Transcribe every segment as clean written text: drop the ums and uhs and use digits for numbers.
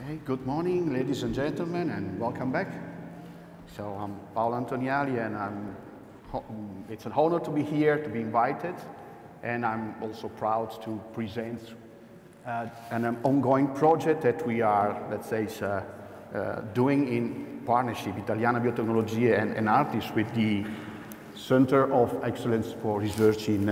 Okay, good morning, ladies and gentlemen, and welcome back. So I'm Paolo Antoniali, and it's an honor to be here, to be invited, and I'm also proud to present an ongoing project that we are, let's say, doing in partnership, Italiana Biotecnologie and Artis, with the Center of Excellence for Research in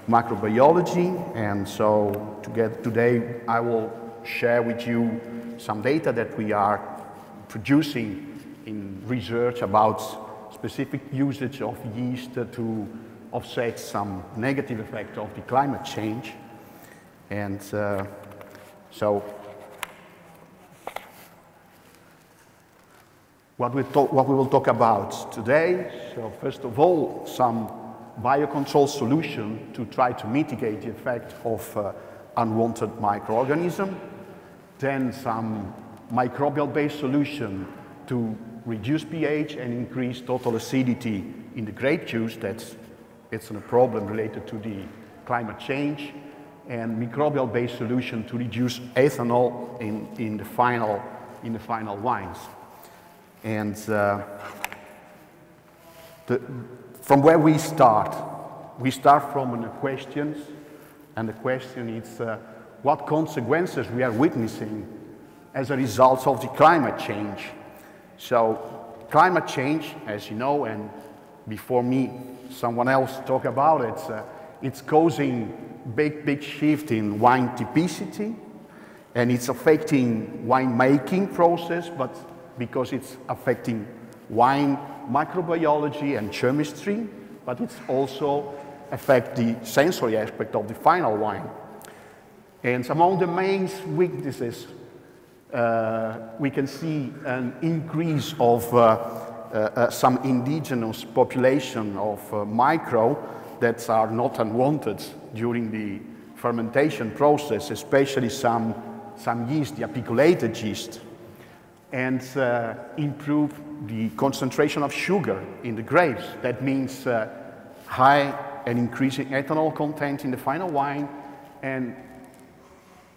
Microbiology. And so today I will share with you some data that we are producing in research about specific usage of yeast to offset some negative effect of the climate change. And so what we will talk about today, so first of all, some biocontrol solution to try to mitigate the effect of unwanted microorganisms. Then some microbial-based solution to reduce pH and increase total acidity in the grape juice. It's a problem related to the climate change. And microbial-based solution to reduce ethanol in the final wines. And from where we start from the questions, and the question is what consequences we are witnessing as a result of the climate change. So climate change, as you know, and before me someone else talked about it, it's causing big shift in wine typicity, and it's affecting wine making process, but because it's affecting wine microbiology and chemistry, but it's also affect the sensory aspect of the final wine. And among the main weaknesses, we can see an increase of some indigenous population of micro that are not unwanted during the fermentation process, especially some yeast, the apiculated yeast, and improve the concentration of sugar in the grapes. That means high and increasing ethanol content in the final wine, and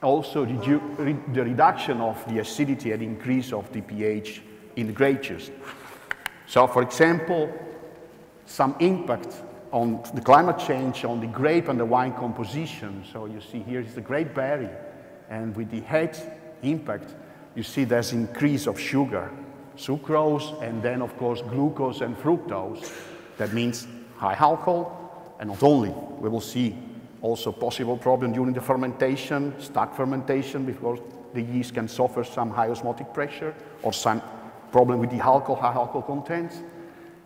also the reduction of the acidity and increase of the pH in the grape juice. So, for example, some impact on the climate change on the grape and the wine composition. So you see here is the grape berry, and with the head impact, you see there's increase of sugar, sucrose, and then of course glucose and fructose. That means high alcohol, and not only, we will see also possible problem during the fermentation, stack fermentation, because the yeast can suffer some high osmotic pressure or some problem with the alcohol, high alcohol content.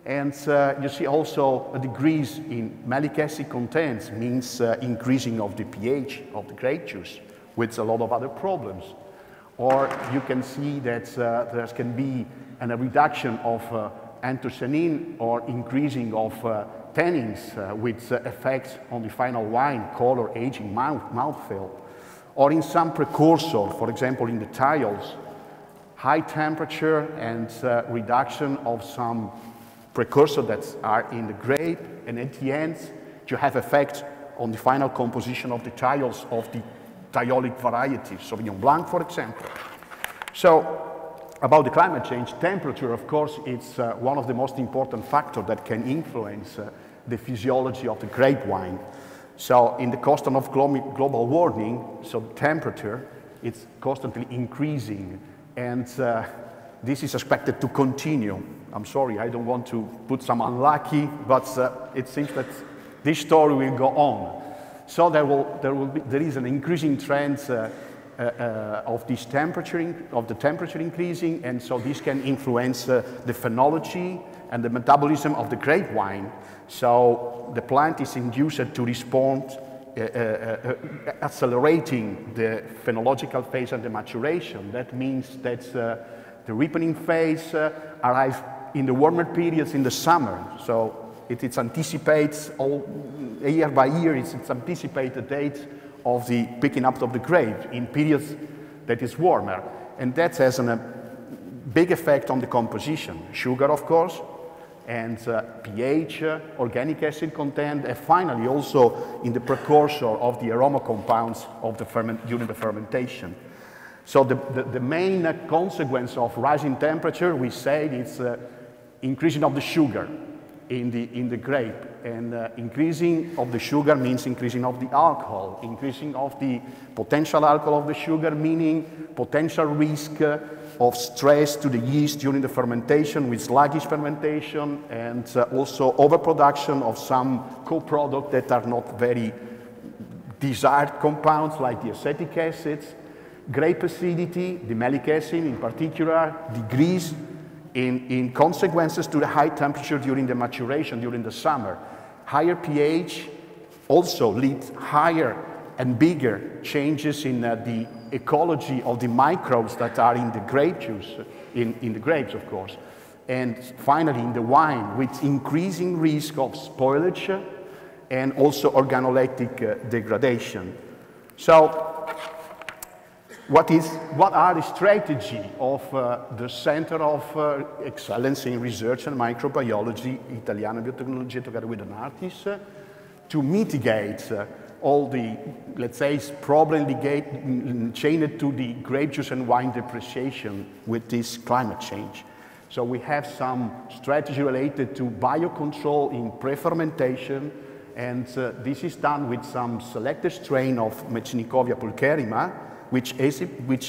And you see also a decrease in malic acid content, means increasing of the pH of the grape juice, with a lot of other problems. Or you can see that there can be a reduction of anthocyanin or increasing of tannins with effects on the final wine, color, aging, mouthfeel. Or in some precursor, for example in the thiols, high temperature and reduction of some precursors that are in the grape, and at the end you have effect on the final composition of the thiols of the thiolic variety, Sauvignon Blanc, for example. So, about the climate change, temperature, of course, it's one of the most important factors that can influence the physiology of the grape wine. So, in the context of global warming, so temperature, it's constantly increasing, and this is expected to continue. I'm sorry, I don't want to put some unlucky, but it seems that this story will go on. So there is an increasing trend of this temperature, of the temperature increasing, and so this can influence the phenology and the metabolism of the grape wine. So the plant is induced to respond, accelerating the phenological phase and the maturation. That means that the ripening phase arrives in the warmer periods in the summer. So it anticipates all year by year. It's anticipated date of the picking up of the grape in periods that is warmer, and that has a big effect on the composition. Sugar, of course, and pH, organic acid content, and finally also in the precursor of the aroma compounds of the during the fermentation. So the main consequence of rising temperature, we say, it's increasing of the sugar in the grape. And increasing of the sugar means increasing of the alcohol. Increasing of the potential alcohol of the sugar, meaning potential risk of stress to the yeast during the fermentation with sluggish fermentation, and also overproduction of some co-products that are not very desired compounds like the acetic acids. Grape acidity, the malic acid in particular, decrease in consequences to the high temperature during the maturation, during the summer. Higher pH also leads higher and bigger changes in the ecology of the microbes that are in the grape juice, in the grapes, of course. And finally, in the wine, with increasing risk of spoilage and also organoleptic degradation. So, what are the strategy of the Center of Excellence in Research and Microbiology, Italiana Biotecnologia, together with an artist, to mitigate all the, let's say, problem chained to the grape juice and wine depreciation with this climate change? So we have some strategy related to biocontrol in pre-fermentation, and this is done with some selected strain of Mechnicovia pulcherrima, which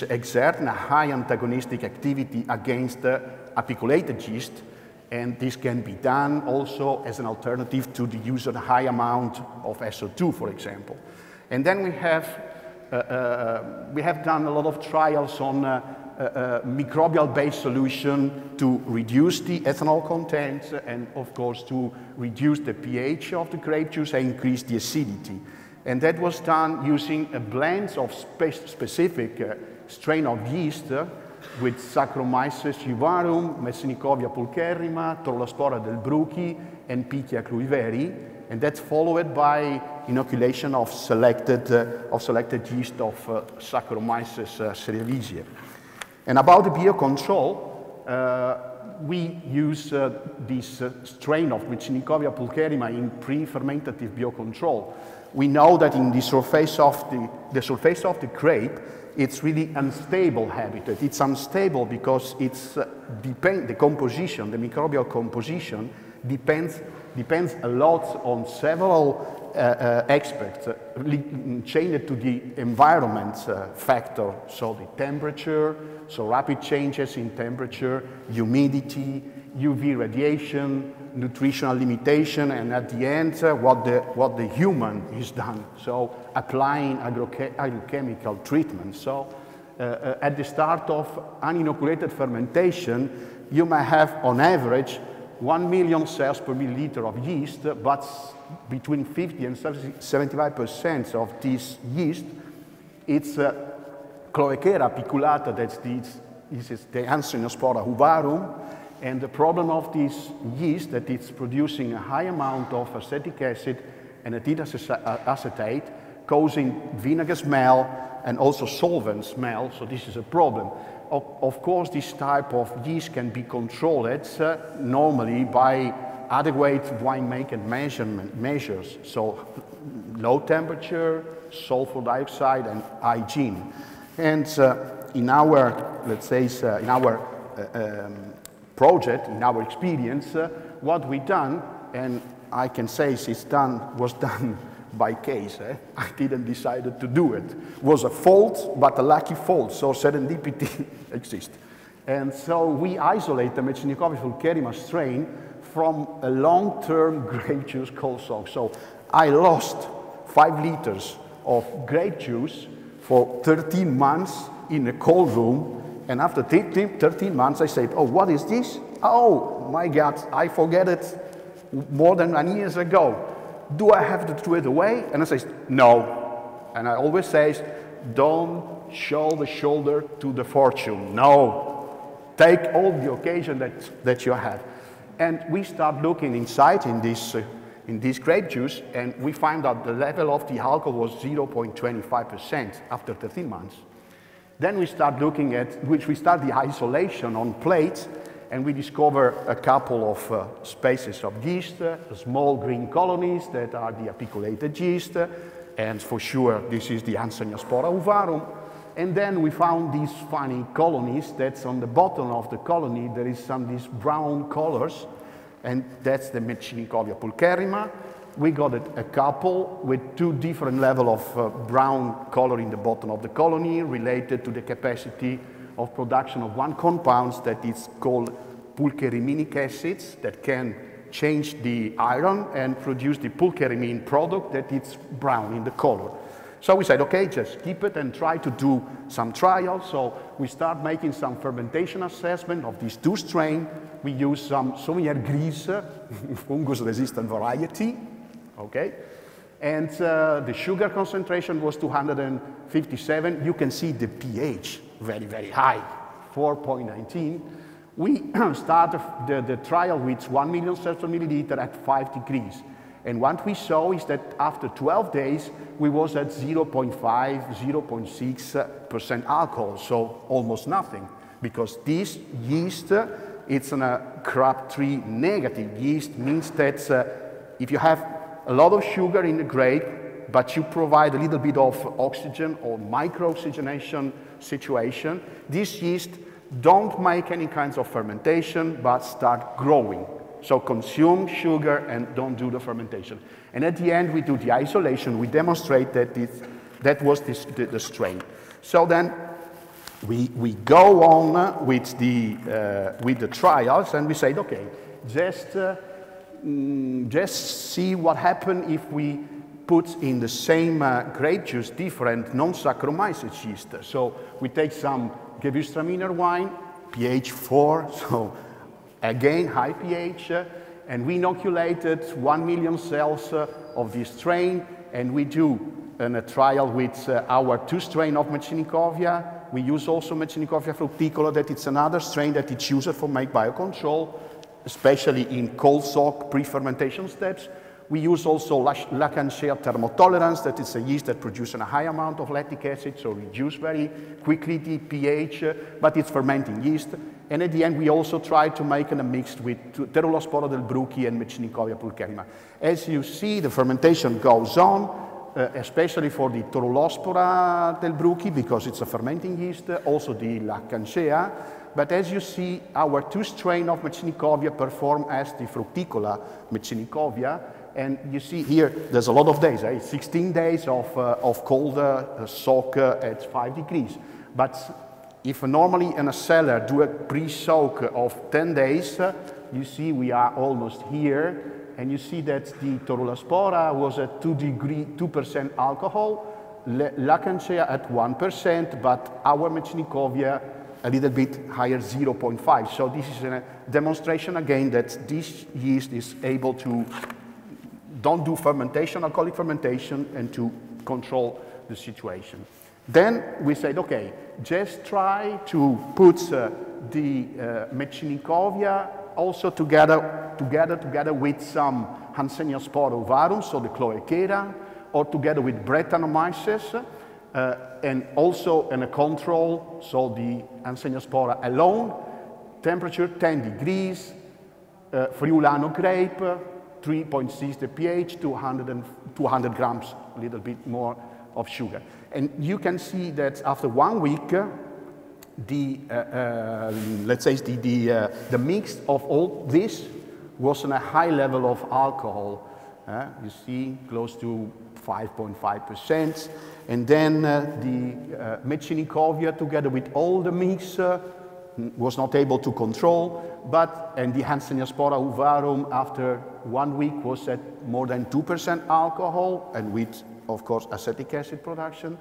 exert a high antagonistic activity against apiculated yeast, and this can be done also as an alternative to the use of a high amount of SO2, for example. And then we have done a lot of trials on microbial-based solution to reduce the ethanol content and, of course, to reduce the pH of the grape juice and increase the acidity. And that was done using a blend of specific strain of yeast with Saccharomyces euvarum, Messinikovia pulcherrima, Trollaspora del Bruchi, and Pichia cluiveri, and that's followed by inoculation of selected yeast of Saccharomyces cerevisiae. And about the biocontrol, we use this strain of Mechnicovia pulcherrima in pre-fermentative biocontrol. We know that in the surface of the grape, it's really unstable habitat. It's unstable because it's the composition, the microbial composition depends a lot on several aspects chained to the environment factor. So the temperature, so rapid changes in temperature, humidity, UV radiation, nutritional limitation, and at the end, what the human is done. So applying agrochemical treatment. So at the start of uninoculated fermentation, you may have on average 1 million cells per milliliter of yeast, but between 50 and 75% of this yeast, it's Cloacaera apiculata, this is the Ansinospora huvarum. And the problem of this yeast that it's producing a high amount of acetic acid and acetate, causing vinegar smell and also solvent smell, so this is a problem. Of course, this type of yeast can be controlled normally by adequate winemaking measures, so low temperature, sulfur dioxide, and hygiene. And in our, let's say, in our project, in our experience, what we done, and I can say was done by case. I didn't decide to do it. It was a fault, but a lucky fault, so serendipity exists. And so we isolate the Mechnicovia pulcherrima strain from a long-term grape juice cold soak. So I lost 5 liters of grape juice for 13 months in a cold room. And after 13 months, I said, oh, what is this? Oh, my God, I forget it more than 1 year ago. Do I have to throw it away? And I say, no. And I always say, don't show the shoulder to the fortune. No. Take all the occasion that you have. And we start looking inside in this grape juice, and we find out the level of the alcohol was 0.25% after 13 months. Then we start looking at, we start the isolation on plates, and we discover a couple of species of yeast, small green colonies that are the apiculated yeast, and for sure this is the Ansinospora huvarum. And then we found these funny colonies. That's on the bottom of the colony. There is these brown colors, and that's the Meccinicovia pulcherrima. We got a couple with 2 different levels of brown color in the bottom of the colony related to the capacity of production of one compound that is called pulcherriminic acids that can change the iron and produce the pulcherrimine product that is brown in the color. So we said, okay, just keep it and try to do some trials. So we start making some fermentation assessment of these 2 strains. We use some Sauvignon Gris, fungus-resistant variety, okay? And the sugar concentration was 257. You can see the pH, very, very high, 4.19. We started the trial with 1 million cells per milliliter at 5 degrees. And what we saw is that after 12 days, we was at 0.5, 0.6% alcohol, so almost nothing. Because this yeast, it's a Crabtree negative yeast, means that if you have a lot of sugar in the grape, but you provide a little bit of oxygen or micro-oxygenation situation, this yeast don't make any kinds of fermentation, but start growing. So consume sugar and don't do the fermentation. And at the end, we do the isolation. We demonstrate that that was the strain. So then we go on with the trials, and we said, okay, just see what happens if we put in the same grape juice different non-Saccharomyces yeast. So we take some Gewürztraminer wine, pH 4, so again high pH, and we inoculated 1 million cells of this strain, and we do a trial with our 2 strains of Meccinicovia. We use also Meccinicovia fructicola, that it's another strain that it's used for make biocontrol, especially in cold soak pre-fermentation steps. We use also Lacanchea thermotolerance, that is a yeast that produces a high amount of lactic acid, so reduce very quickly the pH, but it's fermenting yeast. And at the end, we also try to make a mix with Pterospora del Bruchi and Meccinicovia pulcherrima. As you see, the fermentation goes on, especially for the Pterospora del Bruchi, because it's a fermenting yeast, also the Lacanchea. But as you see, our 2 strains of Meccinicovia perform as the fructicola Meccinicovia. And you see here, there's a lot of days, 16 days of cold soak at 5 degrees. But if normally in a cellar do a pre-soak of 10 days, you see we are almost here. And you see that the Pterospora was at 2% alcohol, Lacanchea at 1%, but our Meccinicovia a little bit higher, 0.5. So this is a demonstration again that this yeast is able to don't do fermentation, alcoholic fermentation, and to control the situation. Then we said, okay, just try to put the Meccinicovia also together with some Hanseníaspora ovarum, so the Cloacaria, or together with Brettanomyces, and also in a control, so the Hanseníaspora alone, temperature 10 degrees, Friulano grape, 3.6 the pH, 200 grams, a little bit more of sugar. And you can see that after 1 week, let's say the mix of all this was on a high level of alcohol. You see, close to 5.5%. And then the Meccinicovia, together with all the mix, was not able to control, and the Hanseníaspora ovarum after 1 week was at more than 2% alcohol, and with, of course, acetic acid production.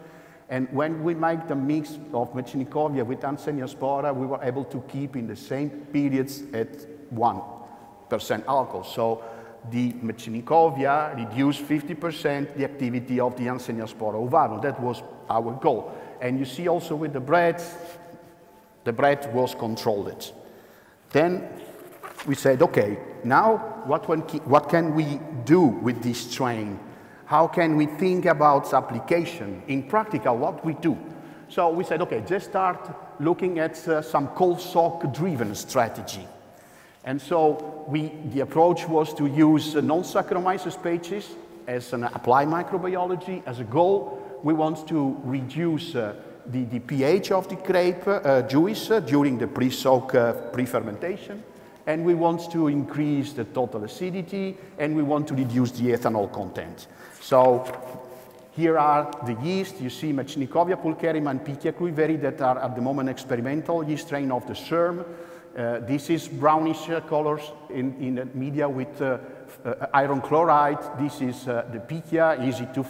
And when we make the mix of Meccinicovia with Hanseníaspora, we were able to keep in the same periods at 1% alcohol. So the Meccinicovia reduced 50% the activity of the Hanseníaspora ovarum. That was our goal. And you see also with the bread was controlled. Then we said, okay, now what can we do with this strain? How can we think about its application? In practical, what we do? So we said, okay, just start looking at some cold soak driven strategy. And so the approach was to use non-Saccharomyces species as an applied microbiology. As a goal, we want to reduce the pH of the grape juice during the pre-soak, pre-fermentation. And we want to increase the total acidity, and we want to reduce the ethanol content. So here are the yeast. You see Mechanikovia pulcherrima and Pichia cluiveri that are at the moment experimental yeast strain of the SERM. This is brownish colors in the media with iron chloride. This is the Pichia, easy to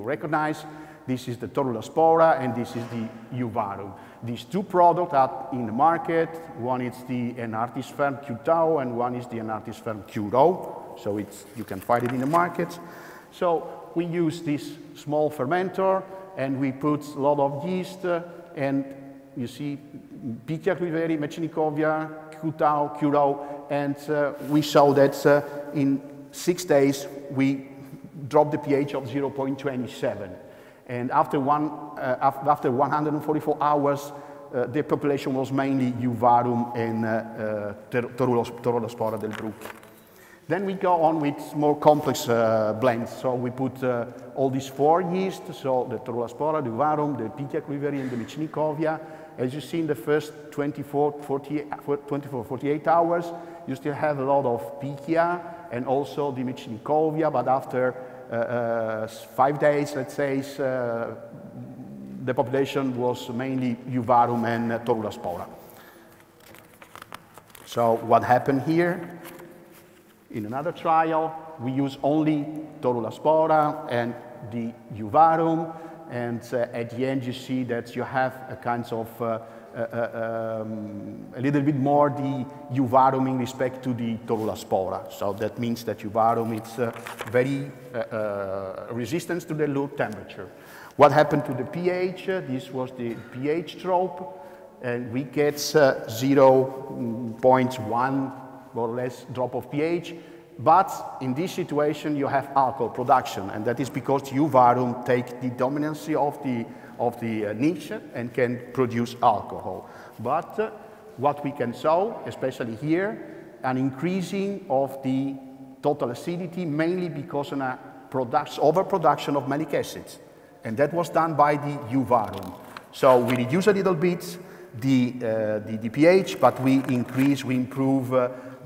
recognize. This is the Torula spora, and this is the Uvarum. These two products are in the market. One is the Enartis Ferm Q-Tau, and one is the Enartis Ferm Q-Rho. So you can find it in the market. So we use this small fermenter, and we put a lot of yeast, and you see Pichia cluiveri, Mechanikovia, Q-Tau, Q-Rho, and we show that in 6 days we drop the pH of 0.27. And after 144 hours, the population was mainly Uvarum and Torula spora del Bruchi. Then we go on with more complex blends. So we put all these 4 yeasts, so the Torula spora, the Uvarum, the Pichia cluiveri, and the Mechanikovia. As you see in the first 24-48 hours, you still have a lot of Pichia and also the Mechanikovia, but after 5 days, let's say, the population was mainly Uvarum and Torula spora. So what happened here? In another trial, we use only Torula spora and the Uvarum, and at the end you see that you have a kind of a little bit more the Uvarum in respect to the Torula spora. So that means that Uvarum is very resistant to the low temperature. What happened to the pH? This was the pH drop, and we get 0.1 more or less drop of pH. But in this situation you have alcohol production, and that is because Uvarum takes the dominancy of the niche and can produce alcohol. But what we can show, especially here, an increasing of the total acidity, mainly because of an overproduction of malic acids. And that was done by the Uvarum. So we reduce a little bit the pH, but we improve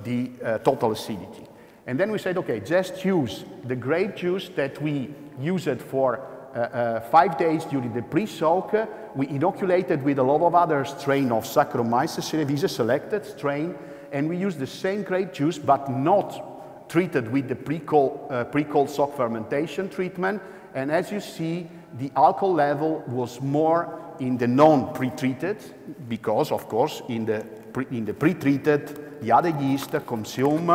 the total acidity. And then we said, okay, just use the grape juice that we used for 5 days during the pre-soak. We inoculated with a lot of other strain of Saccharomyces cerevisiae, selected strain, and we used the same grape juice, but not treated with the pre-cold soak fermentation treatment. And as you see, the alcohol level was more in the non-pre-treated, because, of course, in the pre-treated, the other yeast consume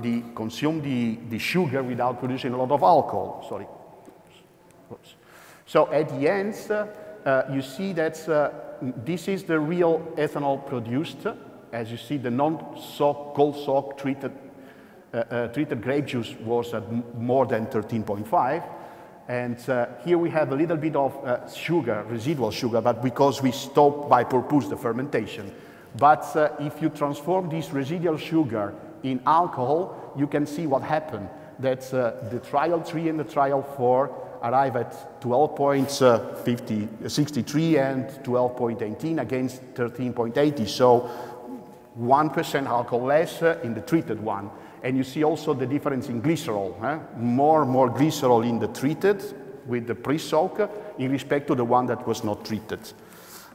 the sugar without producing a lot of alcohol. Sorry. Oops. So at the end, you see that this is the real ethanol produced. As you see, the non-soak, cold soak treated grape juice was at more than 13.5. And here we have a little bit of sugar, residual sugar, but because we stopped by purpose the fermentation. But if you transform this residual sugar in alcohol, you can see what happened. That the trial 3 and the trial 4 arrive at 12.63 and 12.18 against 13.80. So 1% alcohol less in the treated one. And you see also the difference in glycerol. More glycerol in the treated with the pre-soak in respect to the one that was not treated.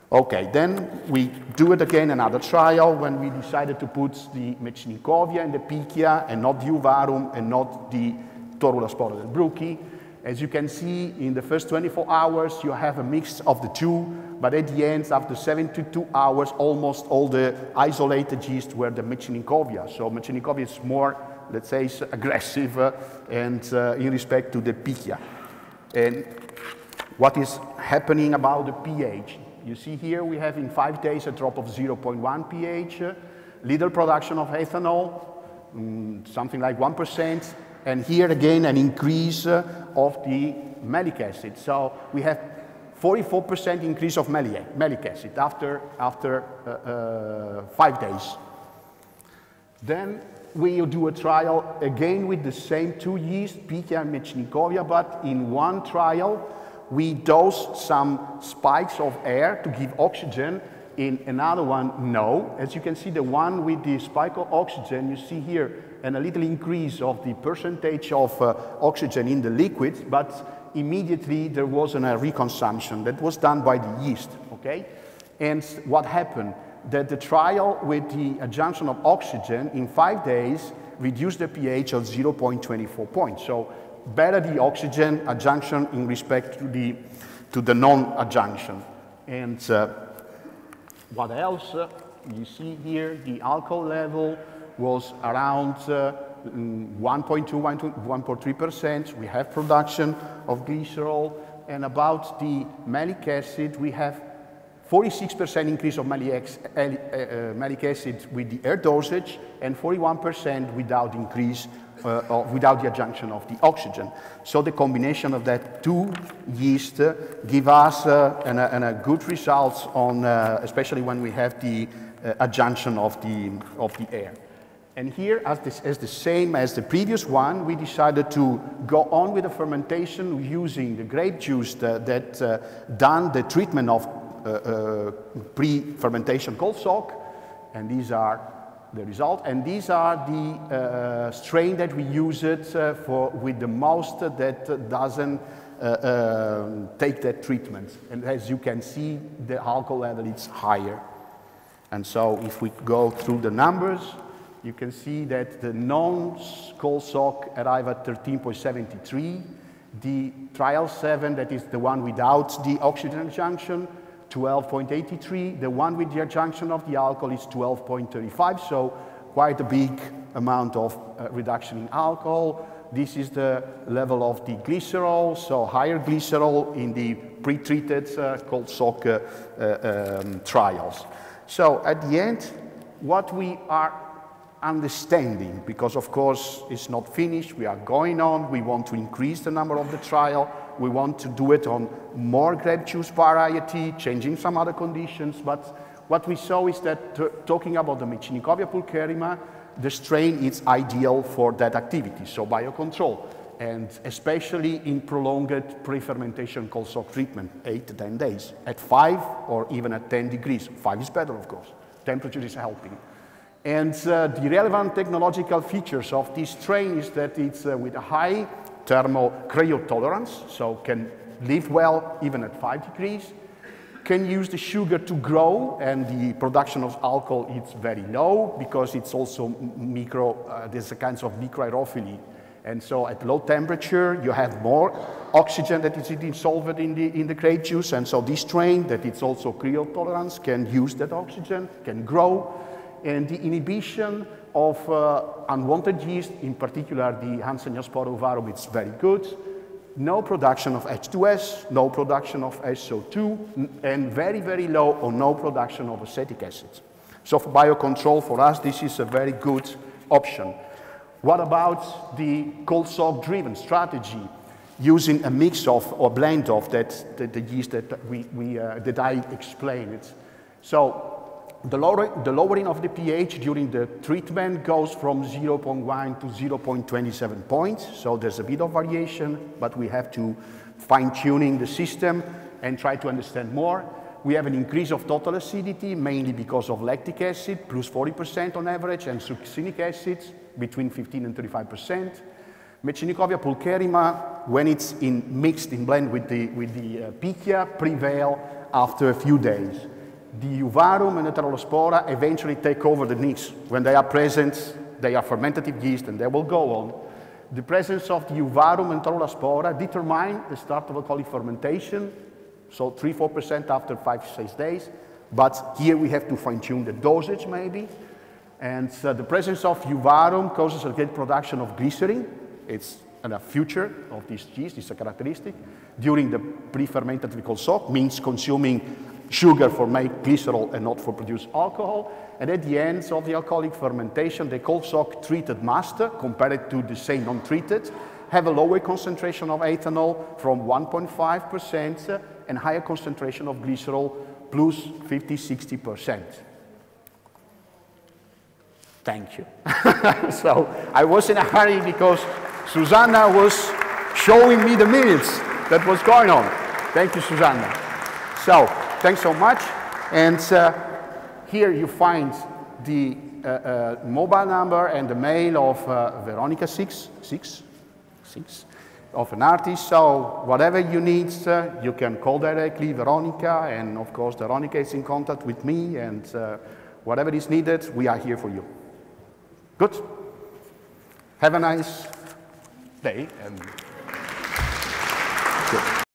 Okay, then we do it again, another trial, when we decided to put the Mechanikovia and the Pichia and not the Uvarum and not the Torula spora del Bruchi. As you can see, in the first 24 hours you have a mix of the two, but at the end, after 72 hours, almost all the isolated yeast were the Mechanikovia. So Mechanikovia is more, let's say, aggressive and in respect to the Pichia. And what is happening about the pH? You see here we have in 5 days a drop of 0.1 pH, little production of ethanol, something like 1%, and here again an increase of the malic acid. So we have 44% increase of malic acid after 5 days. Then we do a trial again with the same two yeasts, Pichia and Mechanikovia, but in one trial we dosed some spikes of air to give oxygen. In another one, no. As you can see, the one with the spike of oxygen, you see here and a little increase of the percentage of oxygen in the liquid, but immediately there wasn't a reconsumption. That was done by the yeast, okay? And what happened? That the trial with the adjunction of oxygen in 5 days reduced the pH of 0.24 points. So better the oxygen adjunction in respect to the non-adjunction. And what else? You see here the alcohol level was around 1.2, 1.3%. We have production of glycerol, and about the malic acid, we have 46% increase of malic acid with the air dosage, and 41% without increase, without the adjunction of the oxygen. So the combination of that two yeast give us a good results on, especially when we have the adjunction of the air. And here, as the same as the previous one, we decided to go on with the fermentation using the grape juice that done the treatment of pre-fermentation cold soak, and these are the result. And these are the strain that we use it with the most that doesn't take that treatment. And as you can see, the alcohol level is higher. And so if we go through the numbers, you can see that the non-cold soak arrive at 13.73. The trial 7, that is the one without the oxygen adjunction, 12.83. The one with the adjunction of the alcohol is 12.35, so quite a big amount of reduction in alcohol. This is the level of the glycerol, so higher glycerol in the pre-treated cold soak trials. So at the end, what we are understanding, because of course it's not finished, we are going on, we want to increase the number of the trial, we want to do it on more grape juice variety, changing some other conditions, but what we saw is that talking about the Mycelicophila pulcherrima, the strain is ideal for that activity, so biocontrol, and especially in prolonged pre-fermentation cold soak treatment, 8 to 10 days, at 5 or even at 10 degrees. 5 is better, of course. Temperature is helping. And the relevant technological features of this strain is that it's with a high thermal cryotolerance, so can live well even at 5 degrees, can use the sugar to grow, and the production of alcohol is very low because it's also there's a kind of microaerophily. And so at low temperature, you have more oxygen that is dissolved in the grape juice, and so this strain, that it's also cryotolerance, can use that oxygen, can grow. And the inhibition of unwanted yeast, in particular the Hanseníaspora ovarum, it's very good. No production of H2S, no production of SO2, and very, very low or no production of acetic acid. So for biocontrol, for us, this is a very good option. What about the cold soak driven strategy, using a mix of or blend of the yeast that I explained? So the lowering of the pH during the treatment goes from 0.1 to 0.27 points, so there's a bit of variation, but we have to fine-tuning the system and try to understand more. We have an increase of total acidity, mainly because of lactic acid, plus 40% on average, and succinic acid, between 15 and 35%. Mycelicophila pulcherrima, when it's mixed in blend with the Pichia, prevail after a few days. The Ovarum and the Heterospora eventually take over the mix. When they are present, they are fermentative yeast and they will go on. The presence of the Ovarum and Heterospora determine the start of alcoholic fermentation, so 3–4% after 5–6 days. But here we have to fine-tune the dosage maybe. And the presence of Ovarum causes a great production of glycerin. It's a feature of this yeast, it's a characteristic. During the pre-fermentative cold soak, means consuming sugar for make glycerol and not for produce alcohol. And at the end of the alcoholic fermentation, the cold soak treated master, compared to the same non-treated, have a lower concentration of ethanol from 1.5% and higher concentration of glycerol, plus 50–60%. Thank you. So I was in a hurry because Susanna was showing me the minutes that was going on. Thank you, Susanna. So, thanks so much. And here you find the mobile number and the mail of Veronica, six of an artist. So whatever you need, you can call directly Veronica, and of course Veronica is in contact with me, and whatever is needed, we are here for you. Good. Have a nice day. And good.